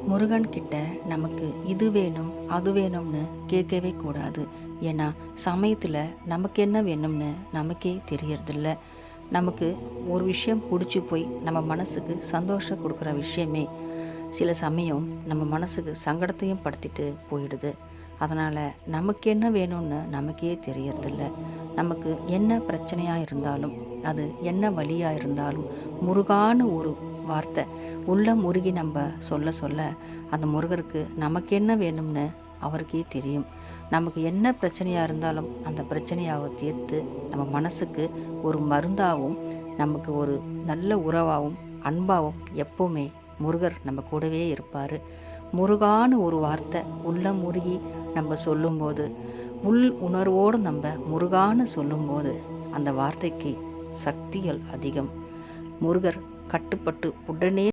முருகன் கிட்ட நமக்கு இது வேணும் அது வேணும்னு கேட்கவே கூடாது. ஏன்னா சமயத்தில் நமக்கு என்ன வேணும்னு நமக்கே தெரியறதில்ல. நமக்கு ஒரு விஷயம் பிடிச்சி போய் நம்ம மனசுக்கு சந்தோஷம் கொடுக்குற விஷயமே சில சமயம் நம்ம மனசுக்கு சங்கடத்தையும் படுத்திட்டு போயிடுது. அதனால் நமக்கு என்ன வேணும்னு நமக்கே தெரியறதில்ல. நமக்கு என்ன பிரச்சனையாக இருந்தாலும், அது என்ன வழியாக இருந்தாலும், முருகான்னு ஒரு வார்த்தை உள்ளம் உருகி நம்ம சொல்ல சொல்ல அந்த முருகருக்கு நமக்கு என்ன வேணும்னு அவருக்கே தெரியும். நமக்கு என்ன பிரச்சனையாக இருந்தாலும் அந்த பிரச்சனையை அவர் தீர்த்து நம்ம மனசுக்கு ஒரு மருந்தாகவும், நமக்கு ஒரு நல்ல உறவாகவும் அன்பாகவும் எப்போவுமே முருகர் நம்ம கூடவே இருப்பார். முருகான்னு ஒரு வார்த்தை உள்ளம் உருகி நம்ம சொல்லும்போது, உள் உணர்வோடு நம்ம முருகான்னு சொல்லும்போது அந்த வார்த்தைக்கு சக்திகள் அதிகம். முருகர் கட்டுப்பட்டு உடனே